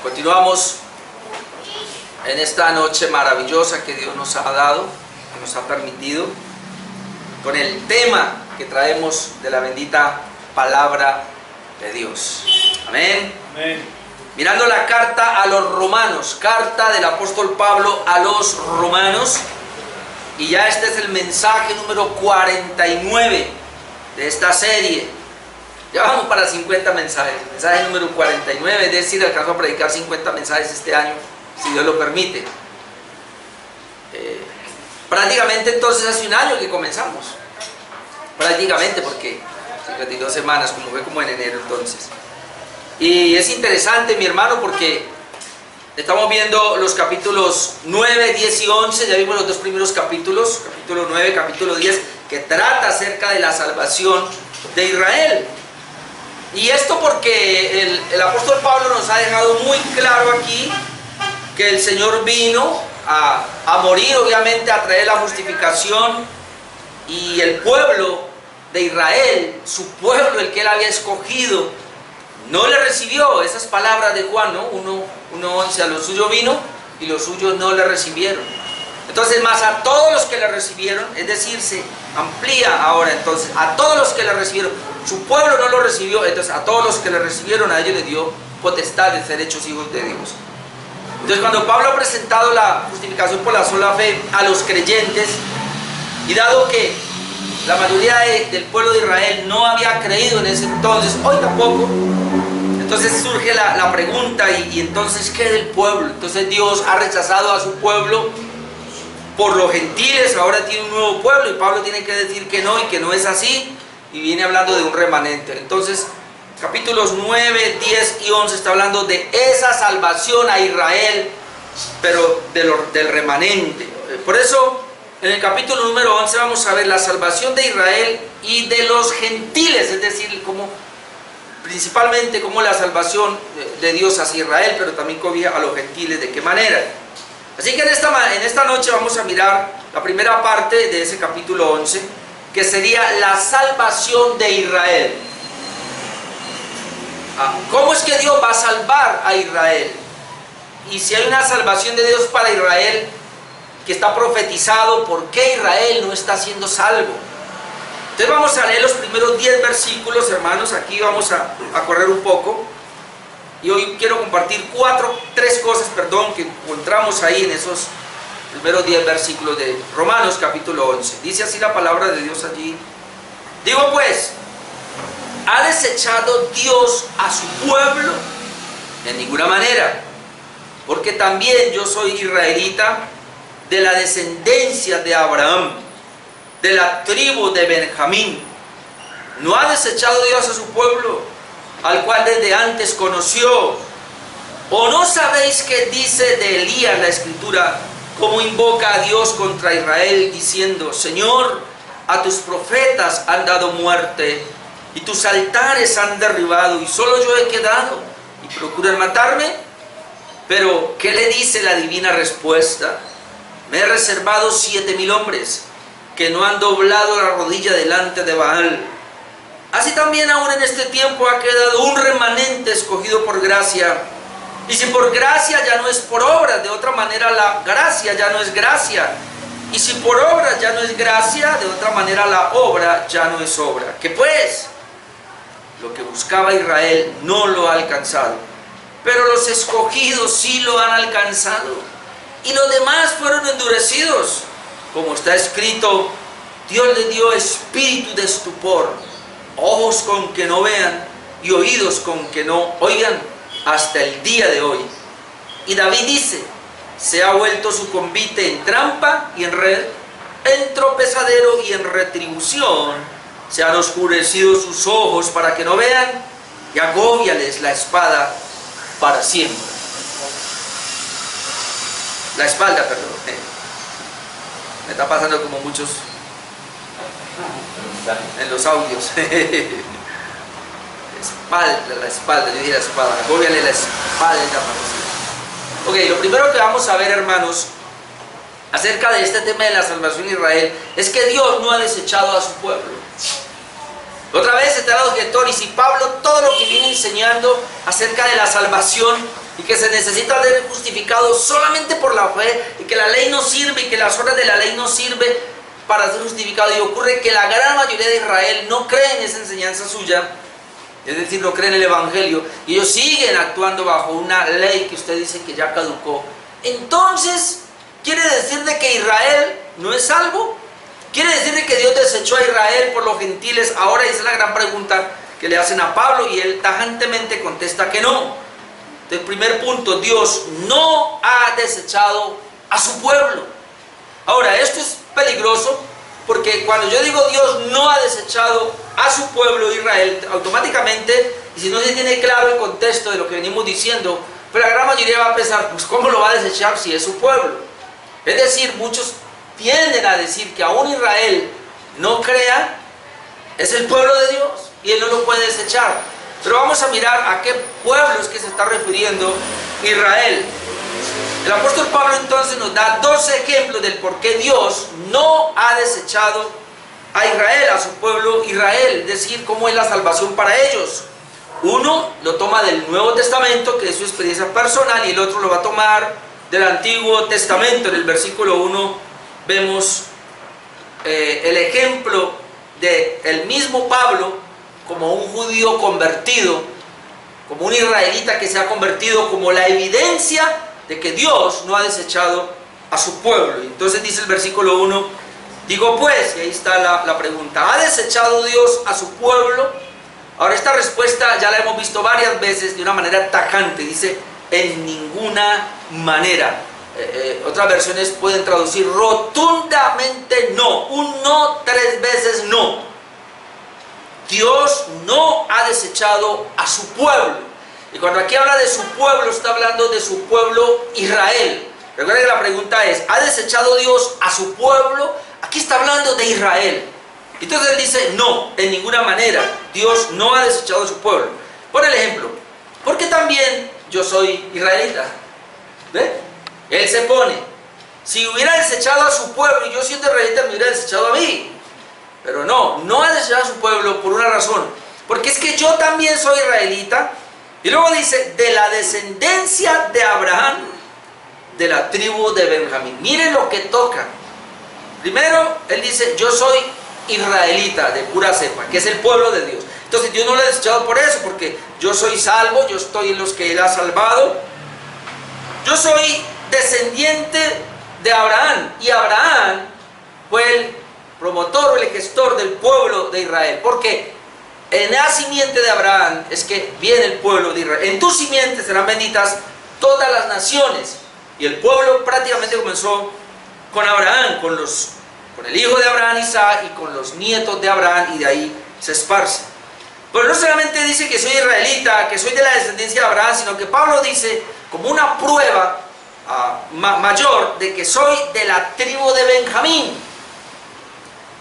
Continuamos en esta noche maravillosa que Dios nos ha dado, que nos ha permitido, con el tema que traemos de la bendita palabra de Dios. Amén. Amén. Mirando la carta a los romanos, carta del apóstol Pablo a los romanos, y ya este es el mensaje número 49 de esta serie. Ya vamos para 50 mensajes, mensaje número 49, es decir, alcanzo a predicar 50 mensajes este año, si Dios lo permite. Prácticamente entonces hace un año que comenzamos, prácticamente, porque 52 semanas, como fue como en enero entonces. Y es interesante, mi hermano, porque estamos viendo los capítulos 9, 10 y 11, ya vimos los dos primeros capítulos, capítulo 9, capítulo 10, que trata acerca de la salvación de Israel. Y esto porque el apóstol Pablo nos ha dejado muy claro aquí que el Señor vino a morir, obviamente, a traer la justificación, y el pueblo de Israel, su pueblo, el que él había escogido, no le recibió. Esas palabras de Juan, ¿no? 1:11, a los suyos vino y los suyos no le recibieron. Entonces, más a todos los que le recibieron, es decir, se amplía ahora, entonces, a todos los que le recibieron, su pueblo no lo recibió, entonces a todos los que le recibieron, a ellos les dio potestad de ser hechos hijos de Dios. Entonces, cuando Pablo ha presentado la justificación por la sola fe a los creyentes, y dado que la mayoría del pueblo de Israel no había creído en ese entonces, hoy tampoco, entonces surge la pregunta, y entonces, ¿qué del pueblo? Entonces Dios ha rechazado a su pueblo por los gentiles, ahora tiene un nuevo pueblo, y Pablo tiene que decir que no, y que no es así, y viene hablando de un remanente. Entonces, capítulos 9, 10 y 11 está hablando de esa salvación a Israel, pero del remanente. Por eso, en el capítulo número 11 vamos a ver la salvación de Israel y de los gentiles, es decir, principalmente como la salvación de Dios hacia Israel, pero también cobija a los gentiles, de qué manera. Así que en esta noche vamos a mirar la primera parte de ese capítulo 11, que sería la salvación de Israel. ¿Cómo es que Dios va a salvar a Israel? Y si hay una salvación de Dios para Israel que está profetizado, ¿por qué Israel no está siendo salvo? Entonces vamos a leer los primeros 10 versículos, hermanos. Aquí vamos a correr un poco. Y hoy quiero compartir tres cosas que encontramos ahí en esos primeros 10 versículos de Romanos capítulo 11. Dice así la palabra de Dios allí. Digo pues, ¿ha desechado Dios a su pueblo? En ninguna manera, porque también yo soy israelita, de la descendencia de Abraham, de la tribu de Benjamín. ¿No ha desechado Dios a su pueblo, al cual desde antes conoció? ¿O no sabéis qué dice de Elías la Escritura, cómo invoca a Dios contra Israel, diciendo: Señor, a tus profetas han dado muerte, y tus altares han derribado, y solo yo he quedado, y procuran matarme? Pero, ¿qué le dice la divina respuesta? Me he reservado 7,000 hombres, que no han doblado la rodilla delante de Baal. Así también aún en este tiempo ha quedado un remanente escogido por gracia. Y si por gracia, ya no es por obra, de otra manera la gracia ya no es gracia. Y si por obra ya no es gracia, de otra manera la obra ya no es obra. ¿Qué pues? Lo que buscaba Israel no lo ha alcanzado, pero los escogidos sí lo han alcanzado. Y los demás fueron endurecidos, como está escrito: Dios les dio espíritu de estupor, ojos con que no vean y oídos con que no oigan, hasta el día de hoy. Y David dice: se ha vuelto su convite en trampa y en red, en tropezadero y en retribución. Se han oscurecido sus ojos para que no vean, y agóbiales la espada para siempre. La espalda, perdón. Me está pasando como muchos en los audios. La espalda, yo dije la espada, agóbiale la espalda. Ok, lo primero que vamos a ver, hermanos, acerca de este tema de la salvación de Israel, es que Dios no ha desechado a su pueblo. Otra vez está el objetor, y si Pablo todo lo que viene enseñando acerca de la salvación y que se necesita ser justificado solamente por la fe, y que la ley no sirve, y que las obras de la ley no sirven para ser justificado. Y ocurre que la gran mayoría de Israel no cree en esa enseñanza suya, es decir, no creen en el Evangelio, y ellos siguen actuando bajo una ley que usted dice que ya caducó. Entonces, ¿quiere decir de que Israel no es salvo? ¿Quiere decir de que Dios desechó a Israel por los gentiles? Ahora esa es la gran pregunta que le hacen a Pablo, y él tajantemente contesta que no. Entonces, primer punto, Dios no ha desechado a su pueblo. Ahora, esto es peligroso, porque cuando yo digo Dios no ha desechado a su pueblo Israel, automáticamente, y si no se tiene claro el contexto de lo que venimos diciendo, pero la gran mayoría va a pensar, pues ¿cómo lo va a desechar si es su pueblo? Es decir, muchos tienden a decir que aún Israel no crea, es el pueblo de Dios, y Él no lo puede desechar. Pero vamos a mirar a qué pueblo es que se está refiriendo Israel. El apóstol Pablo entonces nos da dos ejemplos del por qué Dios no ha desechado a Israel, a su pueblo Israel, es decir, cómo es la salvación para ellos. Uno lo toma del Nuevo Testamento, que es su experiencia personal, y el otro lo va a tomar del Antiguo Testamento. En el versículo 1 vemos el ejemplo del mismo Pablo como un judío convertido, como un israelita que se ha convertido, como la evidencia de que Dios no ha desechado a su pueblo. Entonces dice el versículo 1, digo pues, y ahí está la pregunta, ¿ha desechado Dios a su pueblo? Ahora esta respuesta ya la hemos visto varias veces de una manera tajante, dice en ninguna manera. Otras versiones pueden traducir rotundamente no, un no 3 veces no. Dios no ha desechado a su pueblo. Y cuando aquí habla de su pueblo, está hablando de su pueblo Israel. Recuerden que la pregunta es, ¿ha desechado Dios a su pueblo? Aquí está hablando de Israel. Entonces él dice, no, en ninguna manera. Dios no ha desechado a su pueblo. Por el ejemplo, porque también yo soy israelita. ¿Ve? Él se pone, si hubiera desechado a su pueblo, y yo siendo israelita me hubiera desechado a mí. Pero no ha desechado a su pueblo por una razón. Porque es que yo también soy israelita. Y luego dice, de la descendencia de Abraham, de la tribu de Benjamín. Miren lo que toca. Primero, él dice, yo soy israelita de pura cepa, que es el pueblo de Dios. Entonces Dios no lo ha desechado por eso, porque yo soy salvo, yo estoy en los que Él ha salvado. Yo soy descendiente de Abraham, y Abraham fue el promotor o el gestor del pueblo de Israel, porque en la simiente de Abraham es que viene el pueblo de Israel. En tu simiente serán benditas todas las naciones. Y el pueblo prácticamente comenzó con Abraham, con el hijo de Abraham, Isaac, y con los nietos de Abraham, y de ahí se esparce. Pero no solamente dice que soy israelita, que soy de la descendencia de Abraham, sino que Pablo dice, como una prueba mayor, de que soy de la tribu de Benjamín.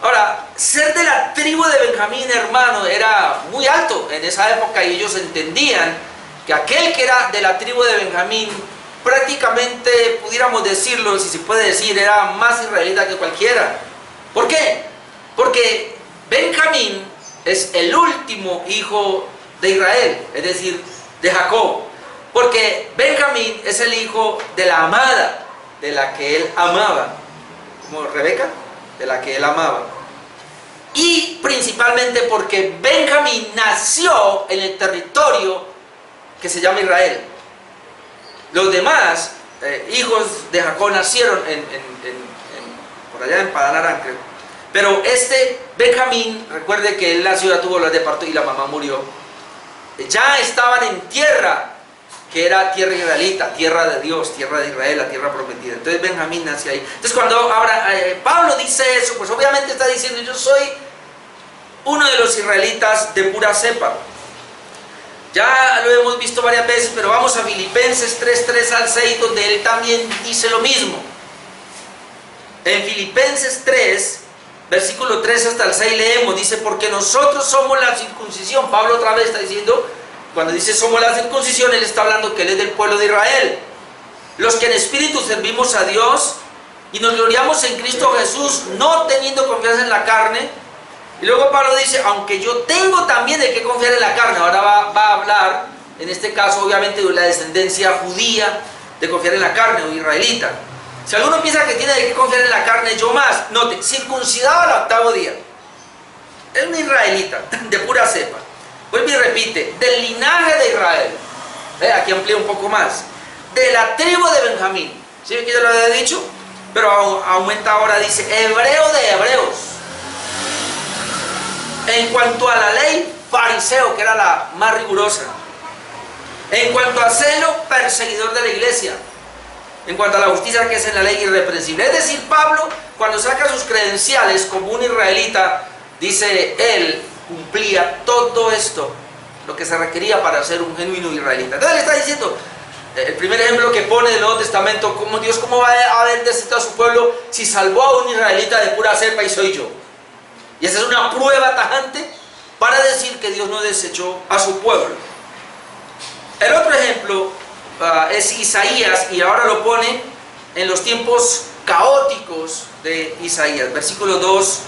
Ahora, ser de la tribu de Benjamín, hermano, era muy alto en esa época, y ellos entendían que aquel que era de la tribu de Benjamín, prácticamente, pudiéramos decirlo, si se puede decir, era más israelita que cualquiera. ¿Por qué? Porque Benjamín es el último hijo de Israel, es decir, de Jacob. Porque Benjamín es el hijo de la amada, de la que él amaba, como Rebeca, de la que él amaba. Y principalmente porque Benjamín nació en el territorio que se llama Israel. Los demás hijos de Jacob nacieron por allá en Padán Aram, creo. Pero este Benjamín, recuerde que él nació, ya tuvo dolor de parto y la mamá murió. Ya estaban en tierra que era tierra israelita, tierra de Dios, tierra de Israel, la tierra prometida. Entonces Benjamín nace ahí. Entonces cuando Pablo dice eso, pues obviamente está diciendo, yo soy uno de los israelitas de pura cepa. Ya lo hemos visto varias veces, pero vamos a Filipenses 3, al 6, donde él también dice lo mismo. En Filipenses 3, versículo 3 hasta el 6 leemos, dice, porque nosotros somos la circuncisión. Pablo otra vez está diciendo, cuando dice somos la circuncisión, él está hablando que él es del pueblo de Israel. Los que en espíritu servimos a Dios y nos gloriamos en Cristo Jesús, no teniendo confianza en la carne. Y luego Pablo dice, aunque yo tengo también de qué confiar en la carne. Ahora va a hablar en este caso obviamente la descendencia judía, de confiar en la carne o israelita. Si alguno piensa que tiene que confiar en la carne, yo más. Note, circuncidado al 8º día. Es un israelita, de pura cepa. Vuelve y repite, del linaje de Israel. Aquí amplía un poco más. De la tribu de Benjamín. ¿Sí que yo lo había dicho? Pero aumenta ahora, dice, hebreo de hebreos. En cuanto a la ley, fariseo, que era la más rigurosa. En cuanto a celo, perseguidor de la iglesia. En cuanto a la justicia, que es en la ley, irreprensible. Es decir, Pablo, cuando saca sus credenciales como un israelita, dice, él cumplía todo esto, lo que se requería para ser un genuino israelita. Entonces le está diciendo, el primer ejemplo que pone del Nuevo Testamento, como Dios, ¿cómo va a haber desechado a su pueblo si salvó a un israelita de pura cepa y soy yo? Y esa es una prueba tajante para decir que Dios no desechó a su pueblo. El otro ejemplo es Isaías, y ahora lo pone en los tiempos caóticos de Isaías, versículo 2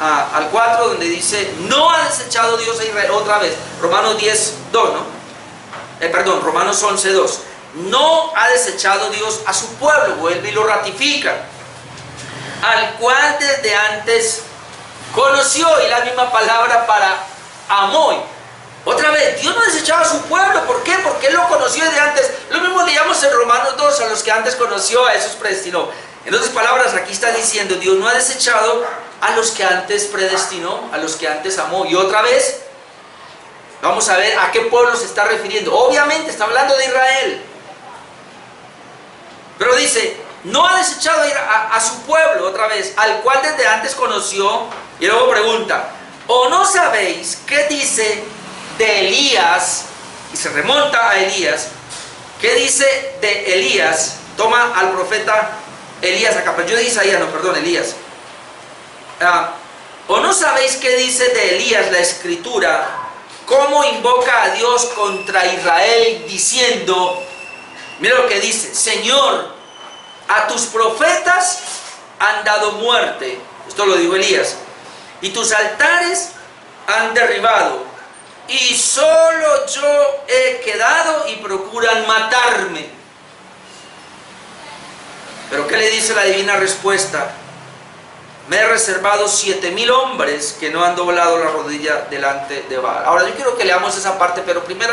al 4, donde dice, no ha desechado Dios a Israel, otra vez, Romanos 10, 2, ¿no? Romanos 11, 2. No ha desechado Dios a su pueblo, vuelve y lo ratifica, al cual desde antes conoció, y la misma palabra para amó. Otra vez, Dios no desechaba a su pueblo. ¿Por qué? Porque Él lo conoció desde antes. Lo mismo leíamos en Romanos 2, a los que antes conoció, a esos predestinó. En otras palabras, aquí está diciendo, Dios no ha desechado a los que antes predestinó, a los que antes amó. Y otra vez, vamos a ver a qué pueblo se está refiriendo. Obviamente está hablando de Israel. Pero dice, no ha desechado a su pueblo, otra vez, al cual desde antes conoció. Y luego pregunta, ¿o no sabéis qué dice de Elías? Y se remonta a Elías. ¿Qué dice de Elías? Toma al profeta Elías acá, pero yo de Isaías, no, perdón, Elías. ¿O no sabéis qué dice de Elías la escritura? ¿Cómo invoca a Dios contra Israel diciendo, mira lo que dice, Señor, a tus profetas han dado muerte? Esto lo dijo Elías. Y tus altares han derribado, y solo yo he quedado y procuran matarme. Pero ¿qué le dice la divina respuesta? Me he reservado 7,000 hombres que no han doblado la rodilla delante de Baal. Ahora yo quiero que leamos esa parte, pero primero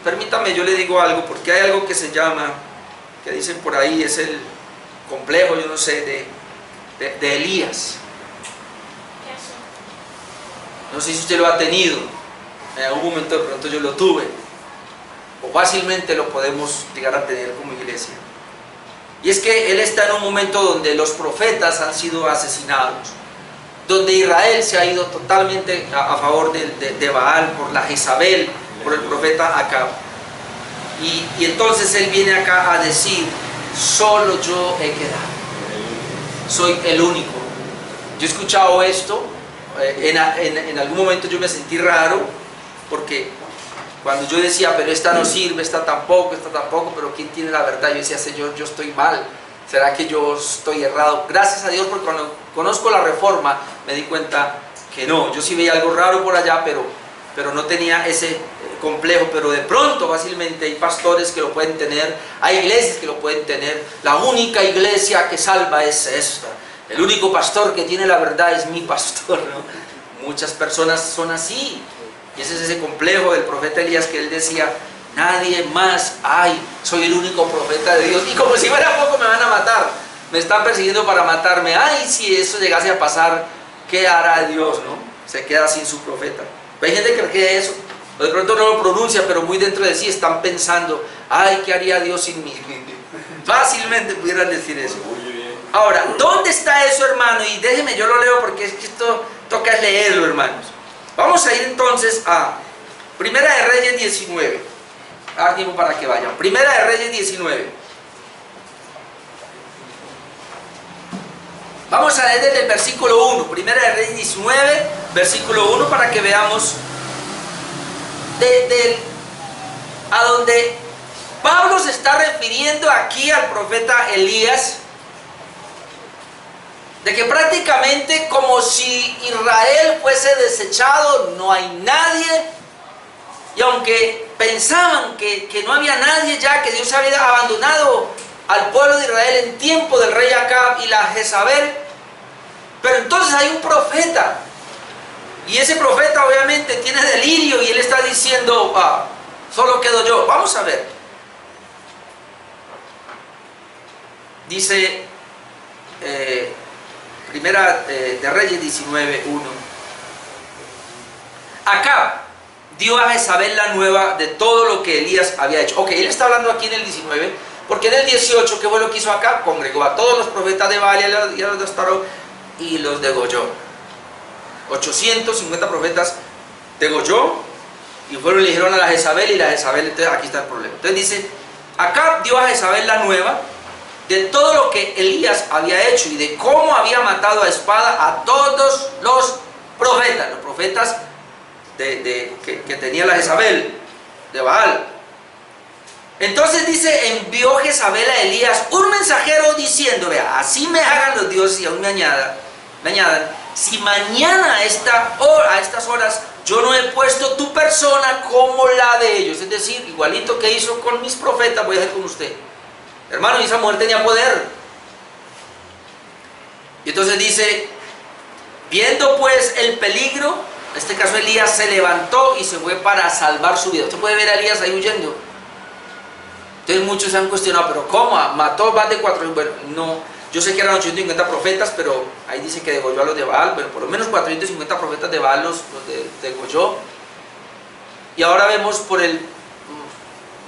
permítame, yo le digo algo, porque hay algo que se llama, que dicen por ahí, es el complejo, yo no sé, de Elías. No sé si usted lo ha tenido, en algún momento de pronto yo lo tuve, o fácilmente lo podemos llegar a tener como iglesia. Y es que él está en un momento donde los profetas han sido asesinados, donde Israel se ha ido totalmente a favor de Baal por la Jezabel, por el profeta Acab. Y entonces él viene acá a decir, solo yo he quedado, soy el único. Yo he escuchado esto, en algún momento yo me sentí raro, porque cuando yo decía, pero esta no sirve, esta tampoco, pero ¿quién tiene la verdad? Yo decía, Señor, yo estoy mal, ¿será que yo estoy errado? Gracias a Dios, porque cuando conozco la Reforma me di cuenta que no, yo sí veía algo raro por allá, pero no tenía ese complejo. Pero de pronto fácilmente hay pastores que lo pueden tener, hay iglesias que lo pueden tener. La única iglesia que salva es esta, el único pastor que tiene la verdad es mi pastor, ¿no? Muchas personas son así. Y ese es ese complejo del profeta Elías, que él decía, nadie más hay, soy el único profeta de Dios. Y como si fuera poco, me van a matar, me están persiguiendo para matarme. Ay, si eso llegase a pasar, ¿qué hará Dios, no? Se queda sin su profeta. Pero hay gente que cree eso, o de pronto no lo pronuncia, pero muy dentro de sí están pensando, ay, ¿qué haría Dios sin mí? Fácilmente pudieran decir eso. Ahora, ¿dónde está eso, hermano? Y déjeme, yo lo leo, porque es que esto toca leerlo, hermanos. Vamos a ir entonces a Primera de Reyes 19. Haga tiempo para que vayan. Primera de Reyes 19. Vamos a leer desde el versículo 1. Primera de Reyes 19, versículo 1, para que veamos a donde Pablo se está refiriendo aquí al profeta Elías, de que prácticamente como si Israel fuese desechado, no hay nadie. Y aunque pensaban que no había nadie ya, que Dios había abandonado al pueblo de Israel en tiempo del rey Acab y la Jezabel. Pero entonces hay un profeta, y ese profeta obviamente tiene delirio y él está diciendo, solo quedo yo. Vamos a ver. Dice Primera de Reyes 19:1. Acab dio a Jezabel la nueva de todo lo que Elías había hecho. Ok, él está hablando aquí en el 19, porque en el 18, ¿qué fue lo que hizo Acab? Congregó a todos los profetas de Baal y a los de Astarot y los degolló. 850 profetas degolló y fueron y le dijeron a la Jezabel, y la Jezabel, entonces aquí está el problema. Entonces dice, Acab dio a Jezabel la nueva de todo lo que Elías había hecho y de cómo había matado a espada a todos los profetas que tenía la Jezabel de Baal. Entonces dice, envió Jezabel a Elías un mensajero diciendo, vea, así me hagan los dioses y aún me añadan, si mañana a estas horas yo no he puesto tu persona como la de ellos, es decir, igualito que hizo con mis profetas, voy a hacer con usted. Hermano, y esa mujer tenía poder. Y entonces dice, viendo pues el peligro, en este caso Elías se levantó y se fue para salvar su vida. Usted puede ver a Elías ahí huyendo. Entonces muchos se han cuestionado, pero ¿cómo? ¿Mató más de 400? Bueno, no, yo sé que eran 850 profetas, pero ahí dice que degolló a los de Baal. Bueno, por lo menos 450 profetas de Baal los degolló. Y ahora vemos por el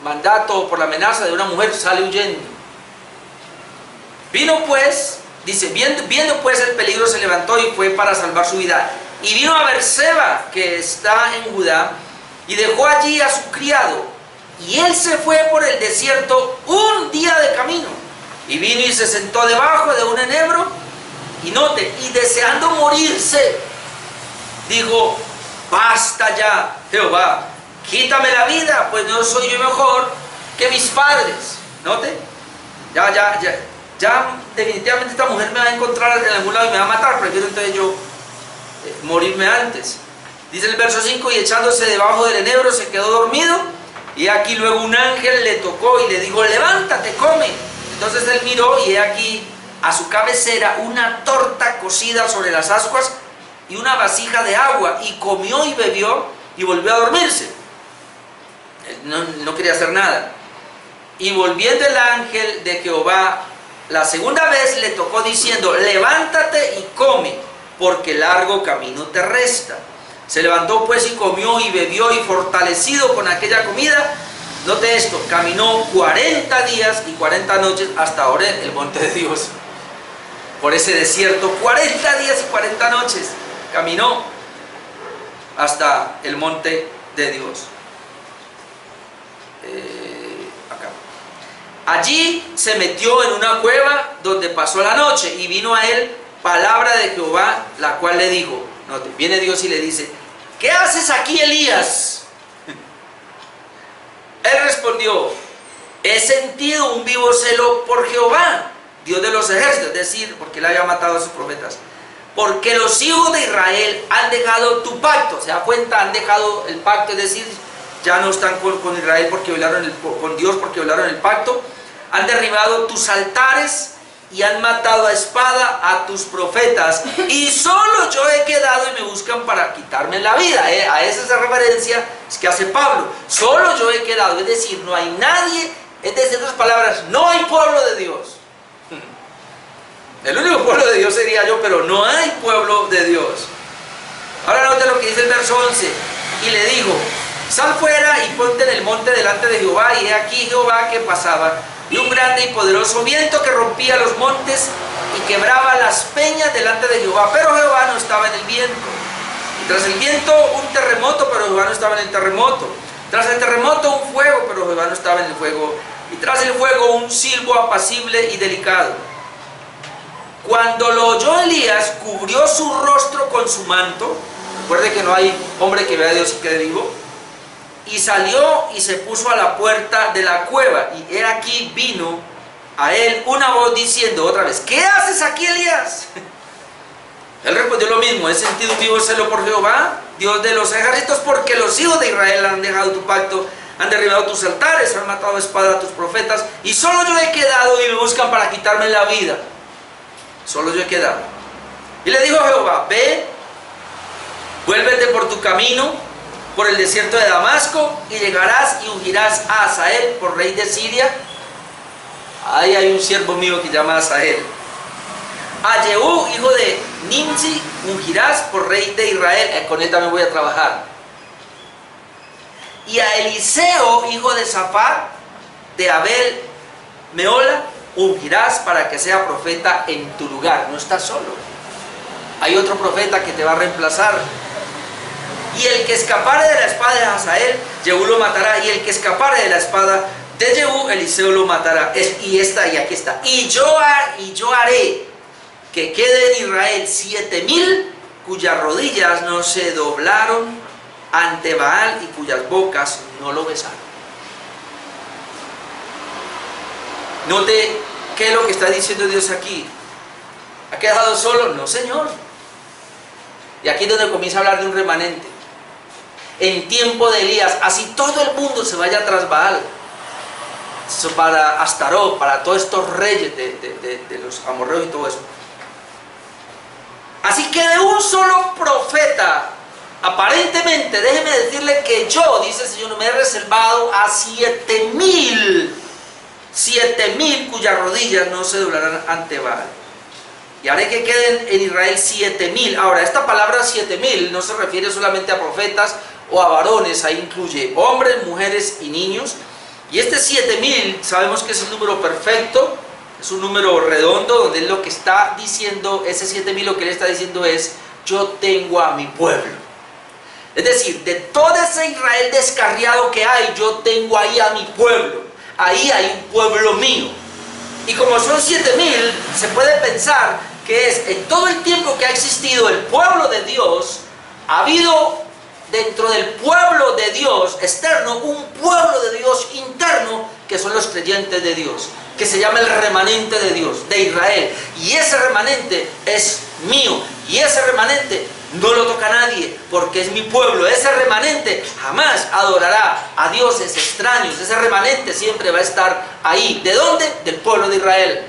mandato o por la amenaza de una mujer, sale huyendo. Vino pues, dice, viendo pues el peligro, se levantó y fue para salvar su vida. Y vino a Berseba, que está en Judá, y dejó allí a su criado. Y él se fue por el desierto un día de camino. Y vino y se sentó debajo de un enebro. Y note, y deseando morirse, dijo, basta ya, Jehová, quítame la vida, pues no soy yo mejor que mis padres. Note, ya definitivamente esta mujer me va a encontrar en algún lado y me va a matar, prefiero entonces yo morirme antes. Dice el verso 5, y echándose debajo del enebro se quedó dormido, y aquí luego un ángel le tocó y le dijo, levántate, come. Entonces él miró y he aquí a su cabecera una torta cocida sobre las ascuas y una vasija de agua, y comió y bebió y volvió a dormirse. No quería hacer nada. Y volviendo el ángel de Jehová la segunda vez le tocó diciendo, levántate y come, porque largo camino te resta. Se levantó pues y comió y bebió, y fortalecido con aquella comida, note esto, caminó 40 días y 40 noches hasta Horeb, el monte de Dios. Por ese desierto, 40 días y 40 noches caminó hasta el monte de Dios. Allí se metió en una cueva donde pasó la noche, y vino a él palabra de Jehová, la cual le dijo, note, viene Dios y le dice, ¿qué haces aquí, Elías? Él respondió, he sentido un vivo celo por Jehová, Dios de los ejércitos, es decir, porque él había matado a sus profetas, porque los hijos de Israel han dejado tu pacto. Se da cuenta, han dejado el pacto, es decir, ya no están con Israel porque violaron con Dios porque violaron el pacto. Han derribado tus altares y han matado a espada a tus profetas, y solo yo he quedado y me buscan para quitarme la vida. A esa es la referencia que hace Pablo. Solo yo he quedado, es decir, no hay nadie, es decir, en otras palabras, no hay pueblo de Dios. El único pueblo de Dios sería yo, pero no hay pueblo de Dios. Ahora note lo que dice el verso 11. Y le dijo, sal fuera y ponte en el monte delante de Jehová. Y he aquí Jehová que pasaba, y un grande y poderoso viento que rompía los montes y quebraba las peñas delante de Jehová. Pero Jehová no estaba en el viento. Y tras el viento un terremoto, pero Jehová no estaba en el terremoto. Tras el terremoto un fuego, pero Jehová no estaba en el fuego. Y tras el fuego un silbo apacible y delicado. Cuando lo oyó Elías, cubrió su rostro con su manto. Recuerde que no hay hombre que vea a Dios y quede vivo. Y salió y se puso a la puerta de la cueva. Y he aquí vino a él una voz diciendo otra vez, ¿qué haces aquí, Elías? Él respondió lo mismo, he sentido un vivo celo por Jehová, Dios de los ejércitos, porque los hijos de Israel han dejado tu pacto, han derribado tus altares, han matado a espada a tus profetas, y solo yo he quedado y me buscan para quitarme la vida. Solo yo he quedado. Y le dijo Jehová, ve, vuélvete por tu camino, por el desierto de Damasco, y llegarás y ungirás a Hazael por rey de Siria. Ahí hay un siervo mío que llama Hazael. A Jehú, hijo de Nimsi, ungirás por rey de Israel. Con él también voy a trabajar. Y a Eliseo, hijo de Safat, de Abel Meola, ungirás para que sea profeta en tu lugar. No estás solo. Hay otro profeta que te va a reemplazar. Y el que escapare de la espada de Hazael, Jehú lo matará. Y el que escapare de la espada de Jehú, Eliseo lo matará. Y aquí está. Y yo haré que quede en Israel 7,000 cuyas rodillas no se doblaron ante Baal y cuyas bocas no lo besaron. Note qué es lo que está diciendo Dios aquí. ¿Ha quedado solo? No, Señor. Y aquí es donde comienza a hablar de un remanente. En tiempo de Elías, así todo el mundo se vaya tras Baal, para Astarot, para todos estos reyes de los amorreos y todo eso. Así que de un solo profeta, aparentemente, déjeme decirle que yo, dice el Señor, me he reservado a 7,000 cuyas rodillas no se doblarán ante Baal. Y haré que queden en Israel 7,000. Ahora, esta palabra 7,000 no se refiere solamente a profetas o a varones, ahí incluye hombres, mujeres y niños. Y este 7,000 sabemos que es un número perfecto, es un número redondo, donde él lo que está diciendo, ese 7,000 lo que él está diciendo es, yo tengo a mi pueblo. Es decir, de todo ese Israel descarriado que hay, yo tengo ahí a mi pueblo. Ahí hay un pueblo mío. Y como son 7,000, se puede pensar que es en todo el tiempo que ha existido el pueblo de Dios, ha habido dentro del pueblo de Dios externo, un pueblo de Dios interno, que son los creyentes de Dios, que se llama el remanente de Dios, de Israel. Y ese remanente es mío, y ese remanente no lo toca nadie, porque es mi pueblo. Ese remanente jamás adorará a dioses extraños. Ese remanente siempre va a estar ahí. ¿De dónde? Del pueblo de Israel.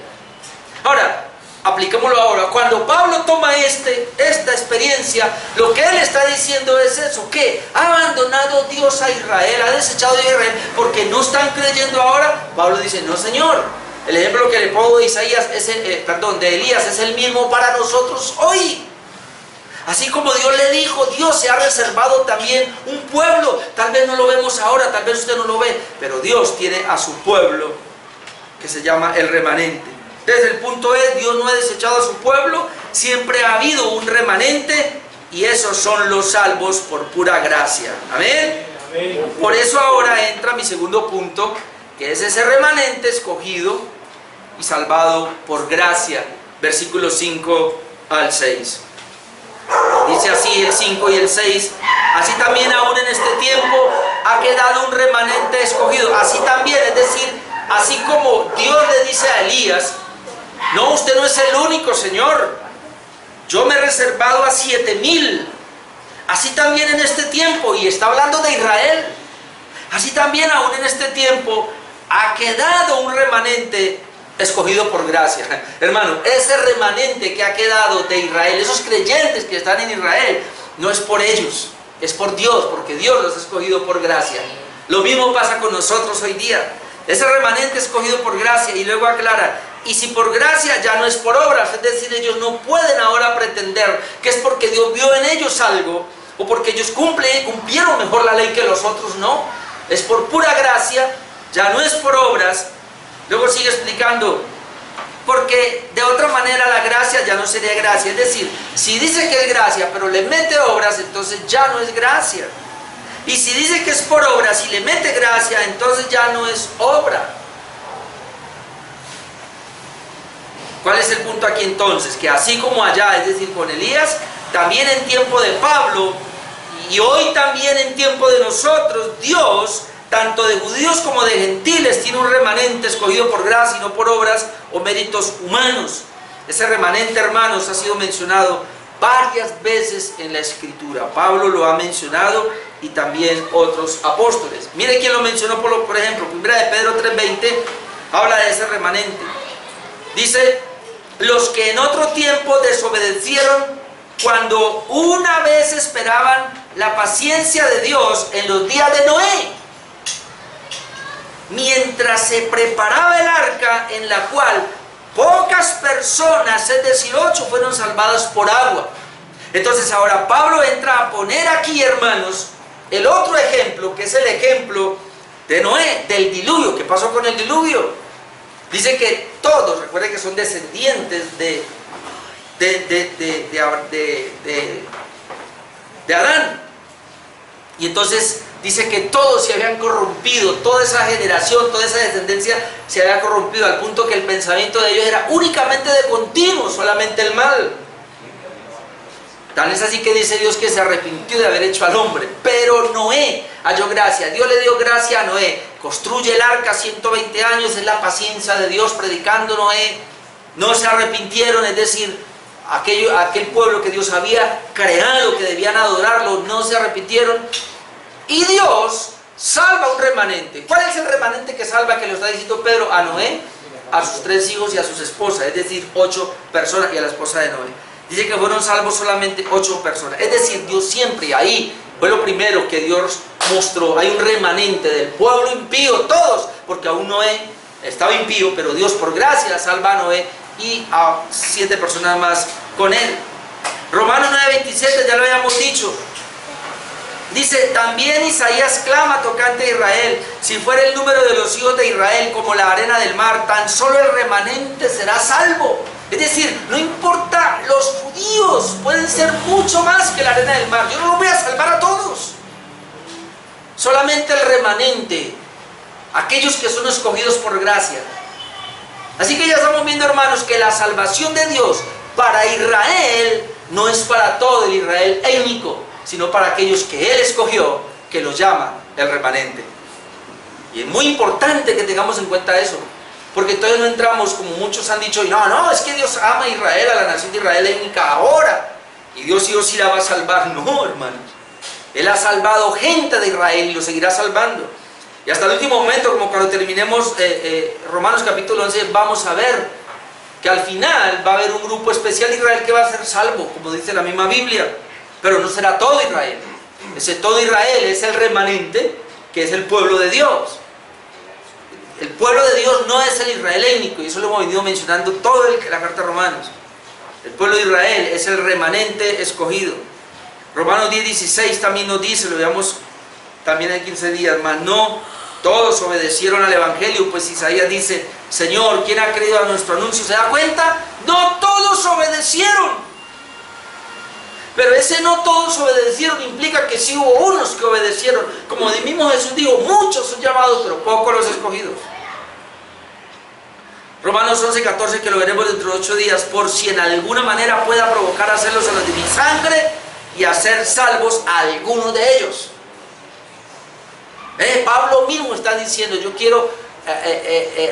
Ahora, apliquémoslo ahora. Cuando Pablo toma esta experiencia, lo que él está diciendo es eso, que ha abandonado Dios a Israel, ha desechado a Israel, porque no están creyendo ahora. Pablo dice, no, Señor. El ejemplo que le pongo de de Elías es el mismo para nosotros hoy. Así como Dios le dijo, Dios se ha reservado también un pueblo. Tal vez no lo vemos ahora, tal vez usted no lo ve, pero Dios tiene a su pueblo, que se llama el remanente. Entonces el punto es, Dios no ha desechado a su pueblo, siempre ha habido un remanente, y esos son los salvos por pura gracia. ¿Amén? Amén. Por eso ahora entra mi segundo punto, que es ese remanente escogido y salvado por gracia. Versículos 5 al 6. Dice así el 5 y el 6, así también aún en este tiempo ha quedado un remanente escogido. Así también, es decir, así como Dios le dice a Elías, no, usted no es el único, Señor, yo me he reservado a 7,000. Así también en este tiempo, y está hablando de Israel, así también aún en este tiempo ha quedado un remanente escogido por gracia. Hermano, ese remanente que ha quedado de Israel, esos creyentes que están en Israel, no es por ellos, es por Dios, porque Dios los ha escogido por gracia. Lo mismo pasa con nosotros hoy día. Ese remanente escogido por gracia, y luego aclara, y si por gracia ya no es por obras, es decir, ellos no pueden ahora pretender que es porque Dios vio en ellos algo, o porque ellos cumplieron mejor la ley que los otros. No, es por pura gracia, ya no es por obras. Luego sigue explicando, porque de otra manera la gracia ya no sería gracia. Es decir, si dice que es gracia, pero le mete obras, entonces ya no es gracia. Y si dice que es por obras y le mete gracia, entonces ya no es obra. ¿Cuál es el punto aquí entonces? Que así como allá, es decir, con Elías, también en tiempo de Pablo, y hoy también en tiempo de nosotros, Dios, tanto de judíos como de gentiles, tiene un remanente escogido por gracia y no por obras o méritos humanos. Ese remanente, hermanos, ha sido mencionado varias veces en la Escritura. Pablo lo ha mencionado y también otros apóstoles. Mire quién lo mencionó, por ejemplo, 1 de Pedro 3:20 habla de ese remanente. Dice, los que en otro tiempo desobedecieron cuando una vez esperaban la paciencia de Dios en los días de Noé, mientras se preparaba el arca, en la cual pocas personas, es decir, 8, fueron salvadas por agua. Entonces ahora Pablo entra a poner aquí, hermanos, el otro ejemplo, que es el ejemplo de Noé, del diluvio. ¿Qué pasó con el diluvio? Dice que todos, recuerden que son descendientes de Adán. Y entonces dice que todos se habían corrompido, toda esa generación, toda esa descendencia se había corrompido, al punto que el pensamiento de ellos era únicamente de continuo, solamente el mal. Tal es así que dice Dios que se arrepintió de haber hecho al hombre. Pero Noé halló gracia. Dios le dio gracia a Noé. Construye el arca 120 años, es la paciencia de Dios predicando Noé. No se arrepintieron, es decir, aquel pueblo que Dios había creado, que debían adorarlo, no se arrepintieron. Y Dios salva un remanente. ¿Cuál es el remanente que salva, que lo está diciendo Pedro? A Noé, a sus 3 hijos y a sus esposas, es decir, 8 personas, y a la esposa de Noé. Dice que fueron salvos solamente 8 personas. Es decir, Dios siempre, ahí fue lo primero que Dios mostró. Hay un remanente del pueblo impío, todos, porque aún Noé estaba impío, pero Dios por gracia salva a Noé y a 7 personas más con él. Romanos 9:27, ya lo habíamos dicho. Dice, también Isaías clama tocante a Israel: si fuera el número de los hijos de Israel como la arena del mar, tan solo el remanente será salvo. Es decir, no importa, los judíos pueden ser mucho más que la arena del mar. Yo no los voy a salvar a todos. Solamente el remanente, aquellos que son escogidos por gracia. Así que ya estamos viendo, hermanos, que la salvación de Dios para Israel no es para todo el Israel étnico, sino para aquellos que Él escogió, que los llama el remanente. Y es muy importante que tengamos en cuenta eso, porque todavía no entramos, como muchos han dicho, y no, es que Dios ama a Israel, a la nación de Israel étnica ahora, y Dios sí la va a salvar. No, hermanos, Él ha salvado gente de Israel y lo seguirá salvando. Y hasta el último momento, como cuando terminemos Romanos capítulo 11, vamos a ver que al final va a haber un grupo especial de Israel que va a ser salvo, como dice la misma Biblia. Pero no será todo Israel. Ese todo Israel es el remanente, que es el pueblo de Dios. El pueblo de Dios no es el Israel étnico, y eso lo hemos venido mencionando toda la carta de Romanos. El pueblo de Israel es el remanente escogido. Romanos 10:16 también nos dice, lo veamos también en 15 días, mas no todos obedecieron al Evangelio, pues Isaías dice, Señor, ¿quién ha creído a nuestro anuncio? ¿Se da cuenta? No todos obedecieron. Pero ese no todos obedecieron implica que sí hubo unos que obedecieron. Como el mismo Jesús dijo, muchos son llamados, pero pocos los escogidos. Romanos 11:14, que lo veremos dentro de 8 días, por si en alguna manera pueda provocar a hacerlos a los de mi sangre y hacer salvos a alguno de ellos. Pablo mismo está diciendo, yo quiero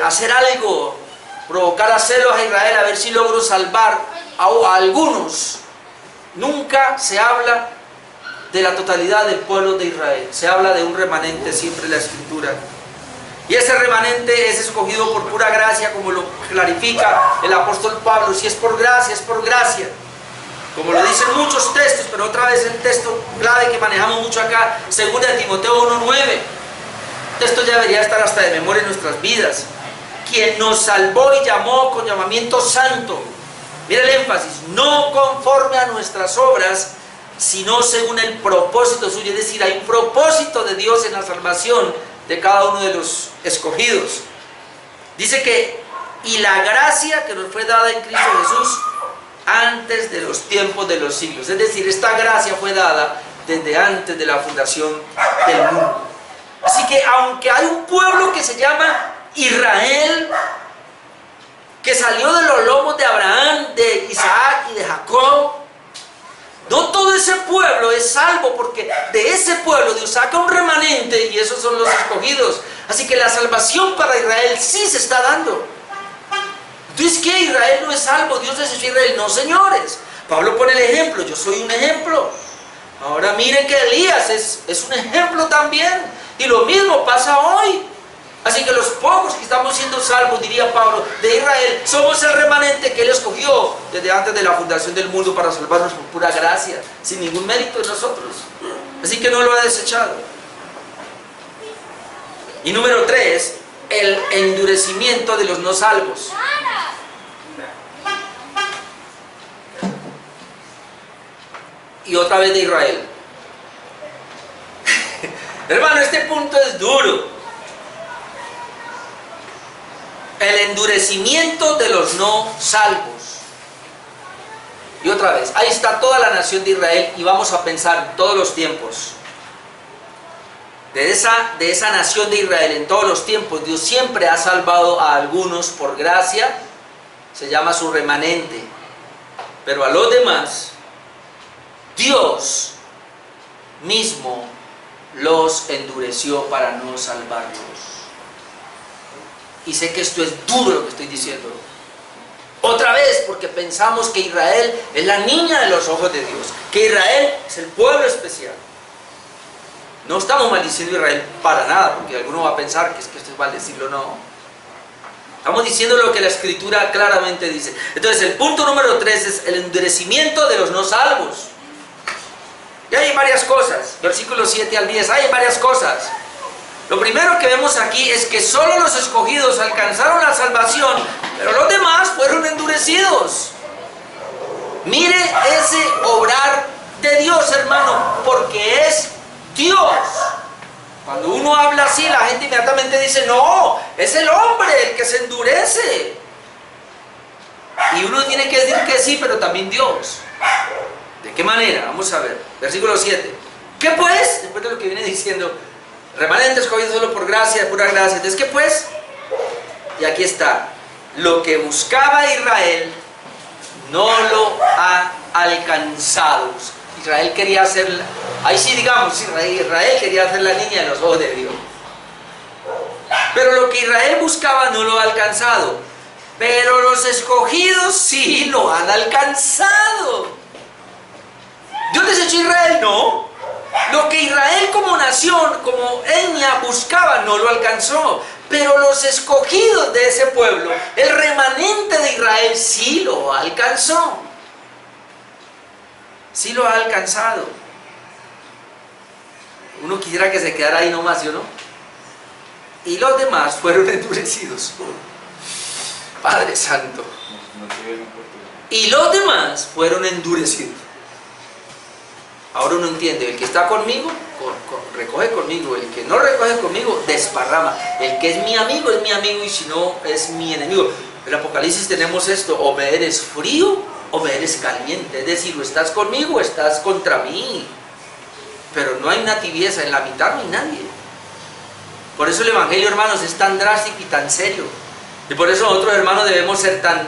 hacer algo, provocar a celos a Israel, a ver si logro salvar a algunos. Nunca se habla de la totalidad del pueblo de Israel, se habla de un remanente siempre en la Escritura. Y ese remanente es escogido por pura gracia, como lo clarifica el apóstol Pablo. Si es por gracia, es por gracia, como lo dicen muchos textos, pero otra vez el texto clave que manejamos mucho acá, 2 Timoteo 1:9. Esto ya debería estar hasta de memoria en nuestras vidas. Quien nos salvó y llamó con llamamiento santo. Mira el énfasis, no conforme a nuestras obras, sino según el propósito suyo. Es decir, hay un propósito de Dios en la salvación de cada uno de los escogidos. Dice que, y la gracia que nos fue dada en Cristo Jesús antes de los tiempos de los siglos. Es decir, esta gracia fue dada desde antes de la fundación del mundo. Así que aunque hay un pueblo que se llama Israel, que salió de los lomos de Abraham, de Isaac y de Jacob, no todo ese pueblo es salvo, porque de ese pueblo Dios saca un remanente y esos son los escogidos. Así que la salvación para Israel sí se está dando. Entonces, ¿qué? Israel no es salvo, Dios desechó a Israel. No, señores. Pablo pone el ejemplo, yo soy un ejemplo. Ahora mire que Elías es un ejemplo también. Y lo mismo pasa hoy. Así que los pocos que estamos siendo salvos, diría Pablo, de Israel, somos el remanente que Él escogió desde antes de la fundación del mundo para salvarnos por pura gracia, sin ningún mérito de nosotros. Así que no lo ha desechado. Y número 3, el endurecimiento de los no salvos. Y otra vez de Israel. Hermano, este punto es duro. El endurecimiento de los no salvos. Y otra vez, ahí está toda la nación de Israel y vamos a pensar todos los tiempos. De esa nación de Israel en todos los tiempos, Dios siempre ha salvado a algunos por gracia, se llama su remanente. Pero a los demás, Dios mismo los endureció para no salvarlos. Y sé que esto es duro lo que estoy diciendo. Otra vez, porque pensamos que Israel es la niña de los ojos de Dios, que Israel es el pueblo especial. No estamos maldiciendo a Israel para nada, porque alguno va a pensar que esto es maldecirlo, no. Estamos diciendo lo que la Escritura claramente dice. Entonces, el punto número 3 es el endurecimiento de los no salvos. Y hay varias cosas, versículos 7 al 10, hay varias cosas. Lo primero que vemos aquí es que solo los escogidos alcanzaron la salvación, pero los demás fueron endurecidos. Mire ese obrar de Dios, hermano, porque es Dios. Cuando uno habla así, la gente inmediatamente dice, no, es el hombre el que se endurece. Y uno tiene que decir que sí, pero también Dios. ¿De qué manera? Vamos a ver. Versículo 7. ¿Qué pues? Después de lo que viene diciendo, remanente escogido solo por gracia, pura gracia. Entonces, ¿qué pues? Y aquí está. Lo que buscaba Israel no lo ha alcanzado. Israel quería ser, ahí sí digamos, Israel quería ser la niña de los ojos de Dios. Pero lo que Israel buscaba no lo ha alcanzado. Pero los escogidos sí lo han alcanzado. ¿Dios desechó a Israel? No. Lo que Israel como nación, como etnia buscaba, no lo alcanzó. Pero los escogidos de ese pueblo, el remanente de Israel, sí lo alcanzó. Sí lo ha alcanzado. Uno quisiera que se quedara ahí nomás, ¿sí o no? Y los demás fueron endurecidos. Padre Santo. Y los demás fueron endurecidos. Ahora uno entiende, el que está conmigo, recoge conmigo, el que no recoge conmigo, desparrama. El que es mi amigo y si no es mi enemigo. En el Apocalipsis tenemos esto, o me eres frío o me eres caliente. Es decir, o estás conmigo o estás contra mí. Pero no hay una tibieza, en la mitad no hay nadie. Por eso el Evangelio, hermanos, es tan drástico y tan serio. Y por eso nosotros, hermanos, debemos ser tan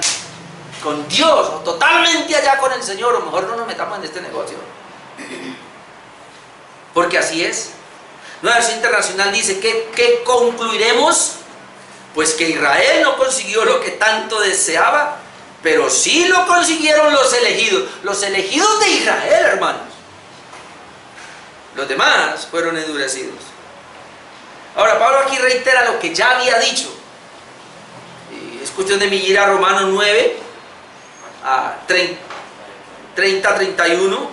con Dios, o totalmente allá con el Señor, o mejor no nos metamos en este negocio. Porque así es. Nueva Versión Internacional dice que concluiremos, pues que Israel no consiguió lo que tanto deseaba, pero sí lo consiguieron los elegidos de Israel, hermanos. Los demás fueron endurecidos. Ahora Pablo aquí reitera lo que ya había dicho. Y es cuestión de ir a Romanos 9 a 30-31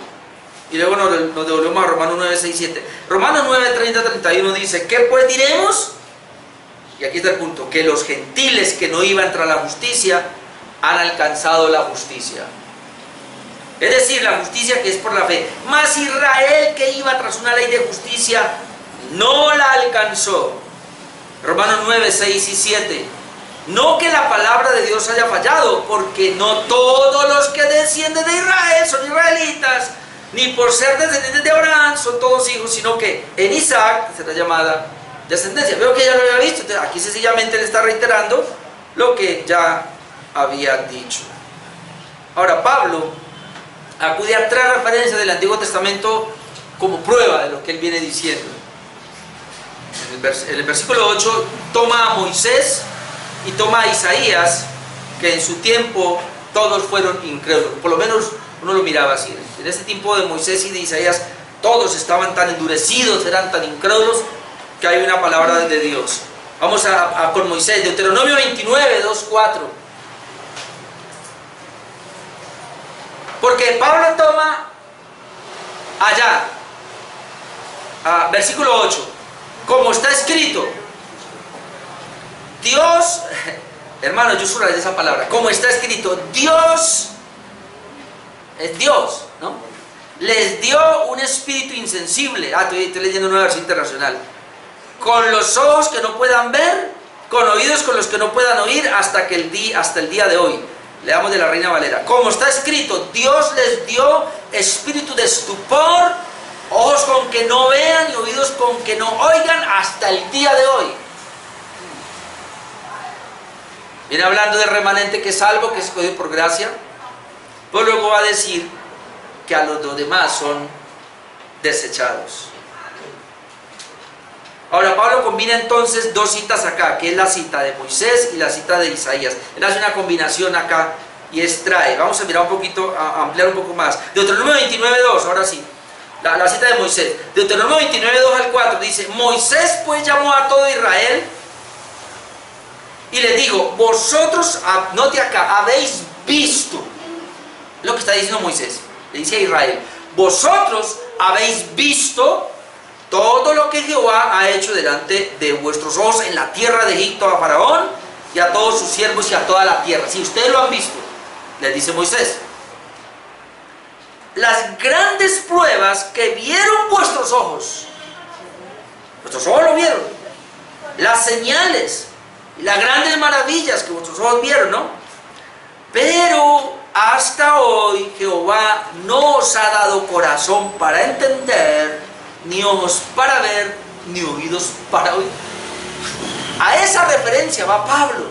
y luego nos devolvemos a Romanos 9, 6, 7. Romanos 9, 30-31 dice: ¿qué pues diremos? Y aquí está el punto: que los gentiles que no iban tras la justicia han alcanzado la justicia. Es decir, la justicia que es por la fe. Mas Israel, que iba tras una ley de justicia, no la alcanzó. Romanos 9, 6 y 7. No que la palabra de Dios haya fallado, porque no todos los que descienden de Israel son israelitas, ni por ser descendientes de Abraham son todos hijos, sino que en Isaac será llamada descendencia. Veo que ya lo había visto. Entonces, aquí sencillamente le está reiterando lo que ya había dicho. Ahora Pablo acude a 3 referencias del Antiguo Testamento como prueba de lo que él viene diciendo. En el versículo 8 toma a Moisés y toma a Isaías, que en su tiempo todos fueron incrédulos. Por lo menos uno lo miraba así. En este tiempo de Moisés y de Isaías Todos estaban tan endurecidos, eran tan incrédulos, que hay una palabra de Dios. Vamos con Moisés, Deuteronomio 29, 2, 4. Porque Pablo toma allá, versículo 8, como está escrito, Dios, hermano, yo subrayé esa palabra, como está escrito, Dios, es Dios, ¿no? Les dio un espíritu insensible. Estoy leyendo una versión internacional. Con los ojos que no puedan ver, con oídos con los que no puedan oír, hasta el día de hoy. Leamos de la Reina Valera. Como está escrito, Dios les dio espíritu de estupor, ojos con que no vean y oídos con que no oigan, hasta el día de hoy. Viene hablando del remanente que es salvo, que es escogido por gracia. Pues luego va a decir que a los demás son desechados. Ahora Pablo combina entonces dos citas acá, que es la cita de Moisés y la cita de Isaías. Él hace una combinación acá y extrae. Vamos a mirar un poquito, a ampliar un poco más. Deuteronomio 29, 2, ahora sí. La cita de Moisés. Deuteronomio 29, 2 al 4 dice: Moisés pues llamó a todo Israel y les dijo: vosotros, note acá, habéis visto lo que está diciendo Moisés. Le dice a Israel: vosotros habéis visto todo lo que Jehová ha hecho delante de vuestros ojos en la tierra de Egipto a Faraón y a todos sus siervos y a toda la tierra. Si ustedes lo han visto, les dice Moisés, las grandes pruebas que vieron vuestros ojos lo vieron, las señales y las grandes maravillas que vuestros ojos vieron, ¿no? Pero hasta hoy Jehová no os ha dado corazón para entender, ni ojos para ver, ni oídos para oír. A esa referencia va Pablo.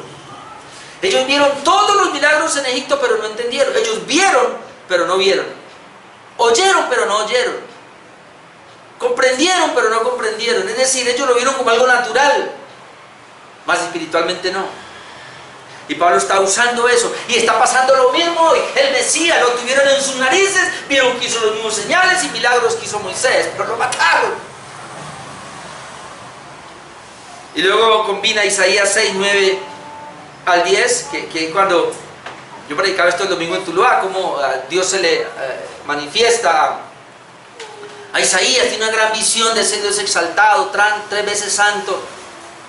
Ellos vieron todos los milagros en Egipto, pero no entendieron. Ellos vieron, pero no vieron. Oyeron, pero no oyeron. Comprendieron, pero no comprendieron. Es decir, ellos lo vieron como algo natural, más espiritualmente no. Y Pablo está usando eso. Y está pasando lo mismo hoy. El Mesías lo tuvieron en sus narices, vieron que hizo los mismos señales y milagros que hizo Moisés, pero lo mataron. Y luego combina Isaías 6, 9 al 10, que cuando yo predicaba esto el domingo en Tuluá, como Dios se le manifiesta a Isaías, tiene una gran visión de ser Dios exaltado, 3 veces santo.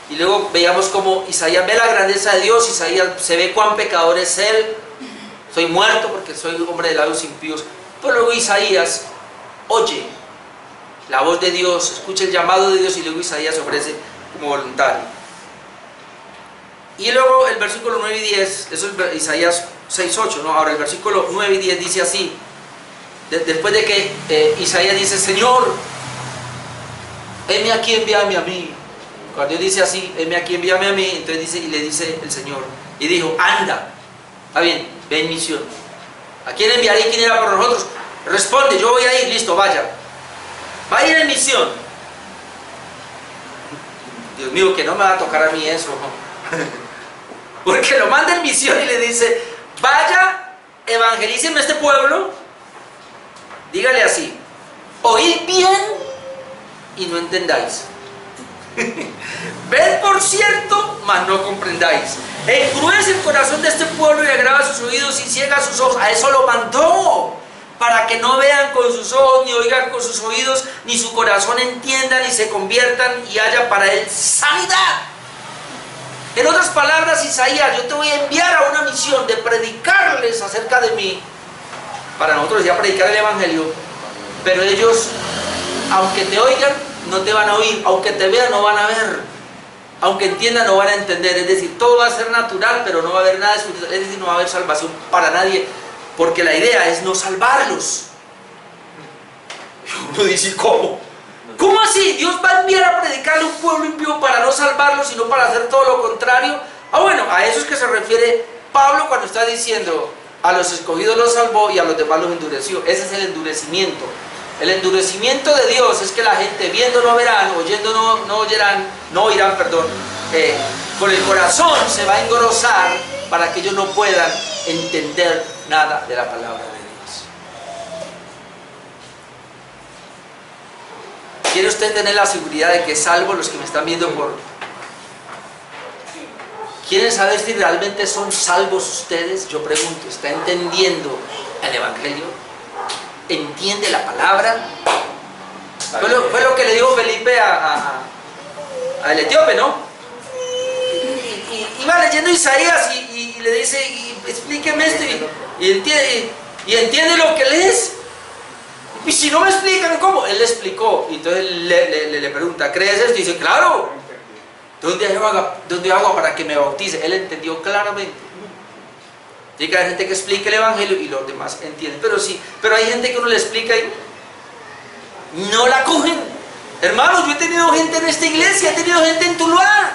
Y luego veíamos como Isaías ve la grandeza de Dios, Isaías se ve cuán pecador es él. Soy muerto porque soy hombre de labios impíos. Pero luego Isaías oye la voz de Dios, escucha el llamado de Dios, y luego Isaías se ofrece como voluntario. Y luego el versículo 9 y 10, eso es Isaías 6, 8, ¿no? Ahora el versículo 9 y 10 dice así, después de que Isaías dice: Señor, heme aquí, envíame a mí. Cuando Dios dice así, heme aquí, envíame a mí, entonces dice, y le dice el Señor, y dijo: anda, está bien, ve en misión. ¿A quién enviaré y quién irá por nosotros? Responde: yo voy a ir, listo, vaya. Va a ir en misión. Dios mío, que no me va a tocar a mí eso, ¿no? Porque lo manda en misión y le dice: vaya, evangelícenme a este pueblo. Dígale así: oíd bien y no entendáis. Ved por cierto, mas no comprendáis. Engruece el corazón de este pueblo y agrava sus oídos y ciega sus ojos. A eso lo mandó, para que no vean con sus ojos, ni oigan con sus oídos, ni su corazón entiendan y se conviertan y haya para él sanidad. En otras palabras, Isaías, yo te voy a enviar a una misión de predicarles acerca de mí. Para nosotros ya predicar el evangelio, pero ellos, aunque te oigan, no te van a oír, aunque te vean, no van a ver, aunque entiendan, no van a entender. Es decir, todo va a ser natural, pero no va a haber nada espiritual. Es decir, no va a haber salvación para nadie, porque la idea es no salvarlos. Uno dice: ¿cómo? ¿Cómo así? ¿Dios va a enviar a predicarle a un pueblo impío para no salvarlos, sino para hacer todo lo contrario? Bueno, a eso es que se refiere Pablo cuando está diciendo: a los escogidos los salvó y a los demás los endureció. Ese es el endurecimiento. El endurecimiento de Dios es que la gente viendo no verán, oyendo no oirán, con el corazón se va a engrosar para que ellos no puedan entender nada de la palabra de Dios. ¿Quiere usted tener la seguridad de que es salvo? Los que me están viendo por... ¿Quieren saber si realmente son salvos ustedes? Yo pregunto, ¿está entendiendo el Evangelio? ¿Entiende la palabra? Fue lo que le dijo Felipe al etíope, ¿no? Iba leyendo Isaías y le dice, explíqueme esto, y entiende lo que lees. Y si no me explican cómo, él le explicó. Y entonces le pregunta, ¿crees esto? Y dice, claro. ¿Dónde hay agua para que me bautice? Él entendió claramente. Tiene que haber gente que explique el Evangelio y los demás entienden. Pero hay gente que uno le explica y no la cogen. Hermanos, yo he tenido gente en esta iglesia, he tenido gente en Tuluá.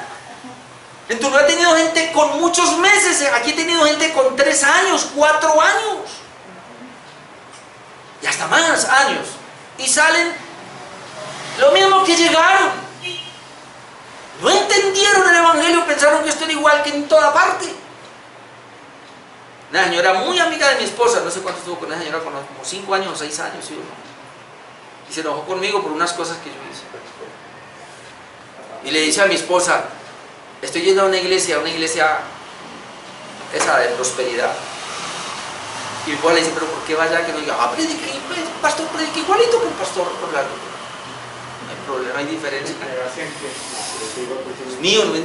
En Tuluá he tenido gente con muchos meses, aquí he tenido gente con 3 años, 4 años. Y hasta más años. Y salen lo mismo que llegaron. No entendieron el Evangelio, pensaron que esto era igual que en toda parte. Una señora muy amiga de mi esposa, no sé cuánto estuvo con esa señora, como 5 años o 6 años, ¿sí o no? Y se enojó conmigo por unas cosas que yo hice. Y le dice a mi esposa, estoy yendo a una iglesia esa de prosperidad. Y mi esposa le dice, pero ¿por qué vaya? Que no diga, predique, pastor, predique igualito que el pastor Orlando. No hay problema, no hay diferencia. Dios mío, no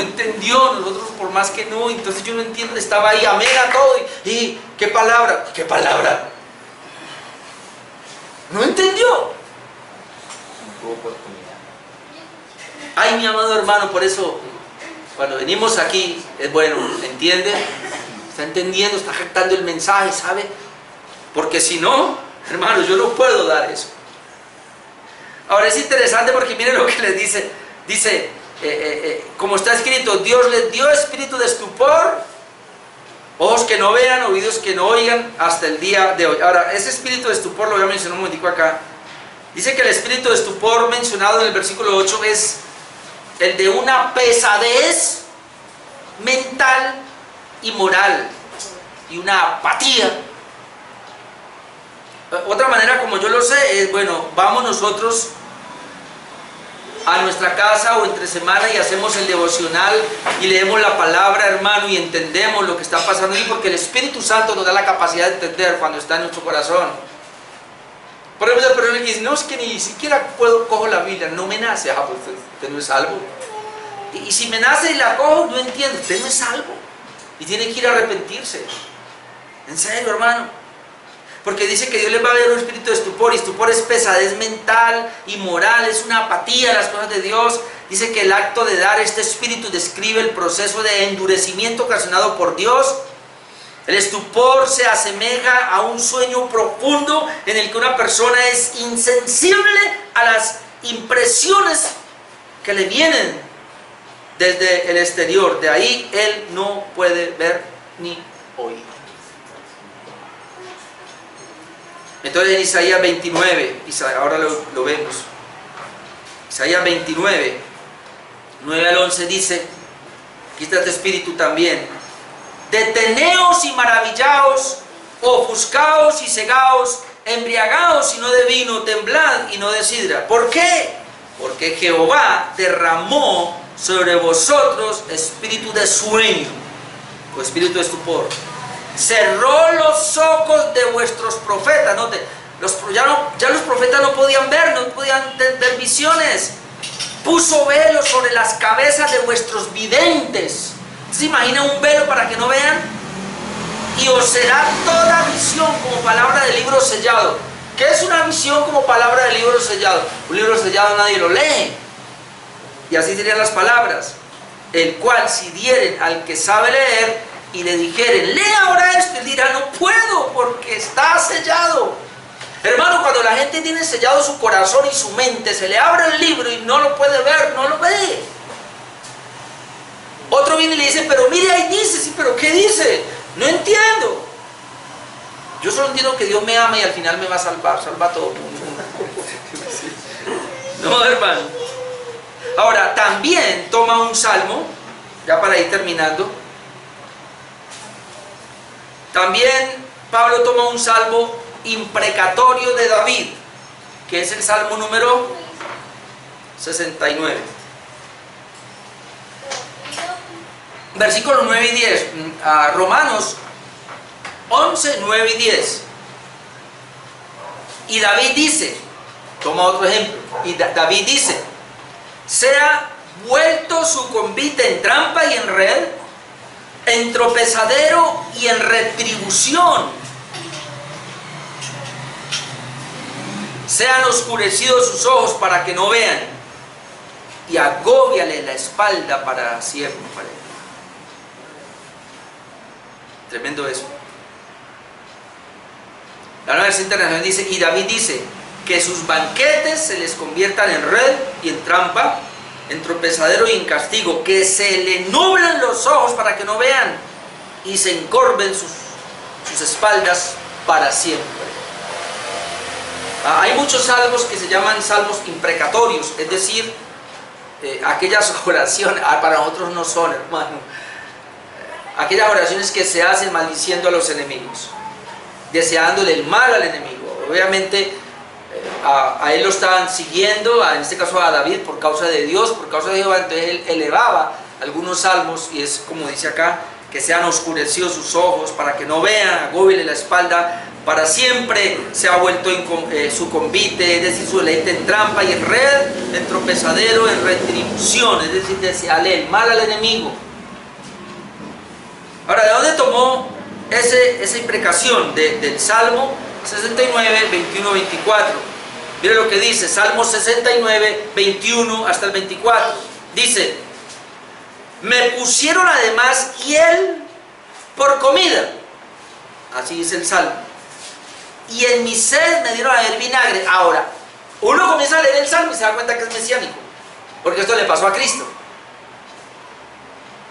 entendió, nosotros por más que no, entonces yo no entiendo, estaba ahí, amén a todo, y ¿qué palabra? ¿Qué palabra? No entendió. Ay, mi amado hermano, por eso, cuando venimos aquí, es bueno, ¿entiende? Está entendiendo, está captando el mensaje, ¿sabe? Porque si no, hermanos, yo no puedo dar eso. Ahora es interesante porque miren lo que les dice. Dice, como está escrito, Dios les dio espíritu de estupor, ojos que no vean, oídos que no oigan, hasta el día de hoy. Ahora, ese espíritu de estupor lo voy a mencionar un momentico acá. Dice que el espíritu de estupor mencionado en el versículo 8 es el de una pesadez mental y moral y una apatía. Otra manera, como yo lo sé, es, bueno, vamos nosotros a nuestra casa o entre semana y hacemos el devocional y leemos la palabra, hermano, y entendemos lo que está pasando ahí, porque el Espíritu Santo nos da la capacidad de entender cuando está en nuestro corazón. Por ejemplo, pero él dice, no, es que ni siquiera cojo la Biblia, no me nace. Pues usted no es salvo. Y si me nace y la cojo, no entiendo, usted no es salvo. Y tiene que ir a arrepentirse. En serio, hermano. Porque dice que Dios les va a dar un espíritu de estupor, y estupor es pesadez mental y moral, es una apatía a las cosas de Dios. Dice que el acto de dar este espíritu describe el proceso de endurecimiento ocasionado por Dios. El estupor se asemeja a un sueño profundo en el que una persona es insensible a las impresiones que le vienen desde el exterior. De ahí él no puede ver ni oír. Entonces en Isaías 29, ahora lo vemos, Isaías 29, 9 al 11 dice, aquí está este espíritu también, deteneos y maravillaos, ofuscaos y cegaos, embriagaos y no de vino, temblad y no de sidra. ¿Por qué? Porque Jehová derramó sobre vosotros espíritu de sueño, o espíritu de estupor. Cerró los ojos de vuestros profetas. Note, ya los profetas no podían ver, no podían ver visiones. Puso velo sobre las cabezas de vuestros videntes. ¿Se imagina un velo para que no vean? Y os será toda visión como palabra de libro sellado. ¿Qué es una visión como palabra de libro sellado? Un libro sellado nadie lo lee. Y así serían las palabras. El cual si dieren al que sabe leer y le dijeren, lee ahora esto, él dirá, no puedo porque está sellado. Hermano, cuando la gente tiene sellado su corazón y su mente, se le abre el libro y no lo puede ver, no lo ve. Otro viene y le dice, pero mire ahí dice, sí, pero ¿qué dice? No entiendo. Yo solo entiendo que Dios me ama y al final me va a salvar, salva a todo el mundo. No, hermano. Ahora, también toma un salmo, ya para ir terminando. También Pablo toma un salmo imprecatorio de David, que es el salmo número 69. Versículos 9 y 10. Romanos 11, 9 y 10. Y David dice, toma otro ejemplo, y David dice, sea vuelto su convite en trampa y en red, en tropezadero y en retribución. Sean oscurecidos sus ojos para que no vean, y agóbiale la espalda para siempre. Tremendo eso. La Nueva Versión Internacional dice, y David dice, que sus banquetes se les conviertan en red y en trampa, en tropezadero y en castigo, que se le nublen los ojos para que no vean, y se encorven sus espaldas para siempre. Hay muchos salmos que se llaman salmos imprecatorios, es decir, aquellas oraciones, para nosotros no son, hermano, aquellas oraciones que se hacen maldiciendo a los enemigos, deseándole el mal al enemigo. Obviamente a él lo estaban siguiendo, en este caso a David, por causa de Dios, por causa de Jehová. Entonces él elevaba algunos salmos, y es como dice acá, que sean oscurecidos sus ojos para que no vean, agóbiele la espalda para siempre, se ha vuelto en su convite, es decir, su deleite en trampa y en red, en tropezadero, en retribución, es decir, desearle el mal al enemigo. Ahora, ¿de dónde tomó esa imprecación? Del Salmo 69, 21, 24. Mire lo que dice, Salmo 69, 21 hasta el 24. Dice, me pusieron además hiel por comida. Así dice el Salmo. Y en mi sed me dieron a beber vinagre. Ahora, uno comienza a leer el Salmo y se da cuenta que es mesiánico, porque esto le pasó a Cristo.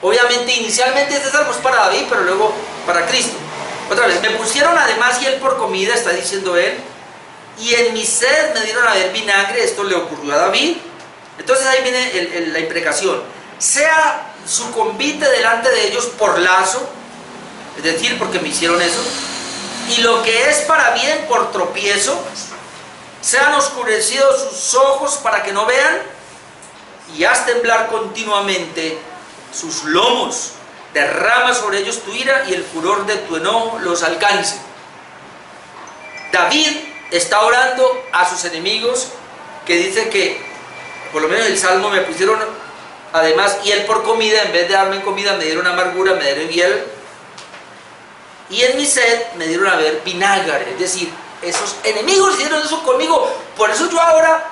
Obviamente, inicialmente este salmo es para David, pero luego para Cristo. Otra vez, me pusieron además hiel por comida, está diciendo él, y en mi sed me dieron a beber vinagre. Esto le ocurrió a David. Entonces ahí viene la imprecación. Sea su convite delante de ellos por lazo, es decir, porque me hicieron eso, y lo que es para bien por tropiezo, sean oscurecidos sus ojos para que no vean, y haz temblar continuamente sus lomos, derrama sobre ellos tu ira y el furor de tu enojo los alcance. David está orando a sus enemigos, que dice que, por lo menos el Salmo, me pusieron además hiel por comida, en vez de darme comida me dieron amargura, me dieron hiel, y en mi sed me dieron a beber vinagre. Es decir, esos enemigos hicieron eso conmigo, por eso yo ahora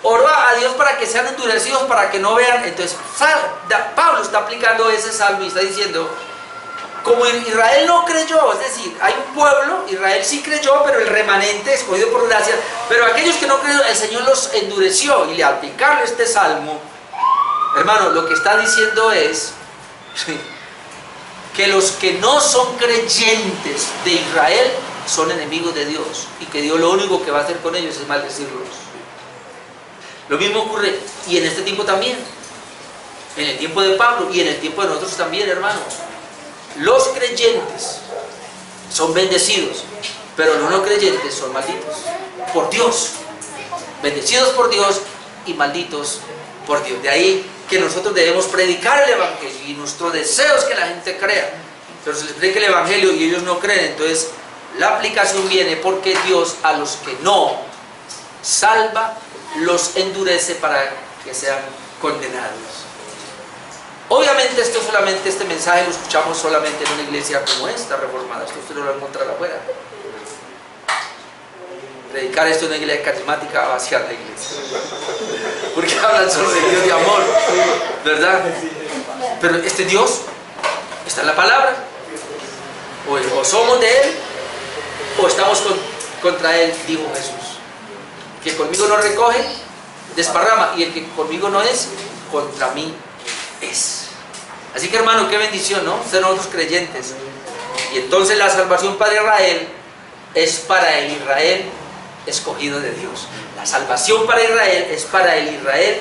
oro a Dios para que sean endurecidos, para que no vean. Entonces Pablo está aplicando ese salmo y está diciendo, como Israel no creyó, es decir, hay un pueblo, Israel sí creyó, pero el remanente escogido por gracia, pero aquellos que no creyeron, el Señor los endureció. Y al aplicarle este salmo, hermano, lo que está diciendo es que los que no son creyentes de Israel son enemigos de Dios, y que Dios lo único que va a hacer con ellos es maldecirlos. Lo mismo ocurre, y en este tiempo también, en el tiempo de Pablo y en el tiempo de nosotros también, hermanos. Los creyentes son bendecidos, pero los no creyentes son malditos por Dios. Bendecidos por Dios y malditos por Dios. De ahí que nosotros debemos predicar el Evangelio, y nuestro deseo es que la gente crea. Pero se les predica el Evangelio y ellos no creen, entonces la aplicación viene porque Dios a los que no salva los endurece para que sean condenados. Obviamente este mensaje lo escuchamos solamente en una iglesia como esta, reformada. Esto usted no lo encuentra afuera. Predicar esto en una iglesia carismática va a vaciar la iglesia, porque hablan sobre Dios de amor, ¿verdad? Pero este Dios está en la palabra. O somos de Él, o estamos contra Él, dijo Jesús. Que conmigo no recoge, desparrama, y el que conmigo no es, contra mí es. Así que, hermano, qué bendición, ¿no? Ser nosotros creyentes. Y entonces la salvación para Israel es para el Israel escogido de Dios. La salvación para Israel es para el Israel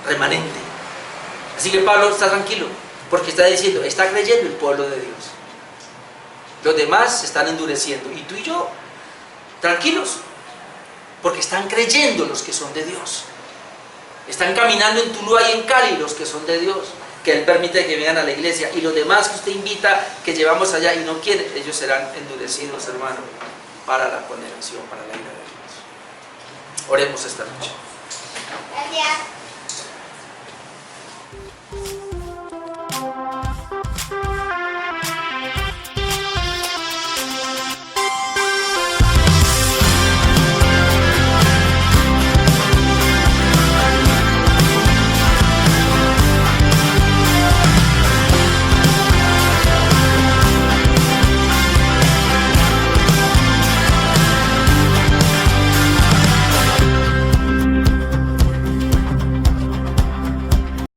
remanente. Así que Pablo está tranquilo, porque está diciendo, está creyendo el pueblo de Dios. Los demás se están endureciendo, y tú y yo, tranquilos, porque están creyendo los que son de Dios. Están caminando en Tuluá y en Cali los que son de Dios, que Él permite que vengan a la iglesia, y los demás que usted invita, que llevamos allá y no quieren, ellos serán endurecidos, hermano, para la condenación, para la ira de Dios. Oremos esta noche. Gracias.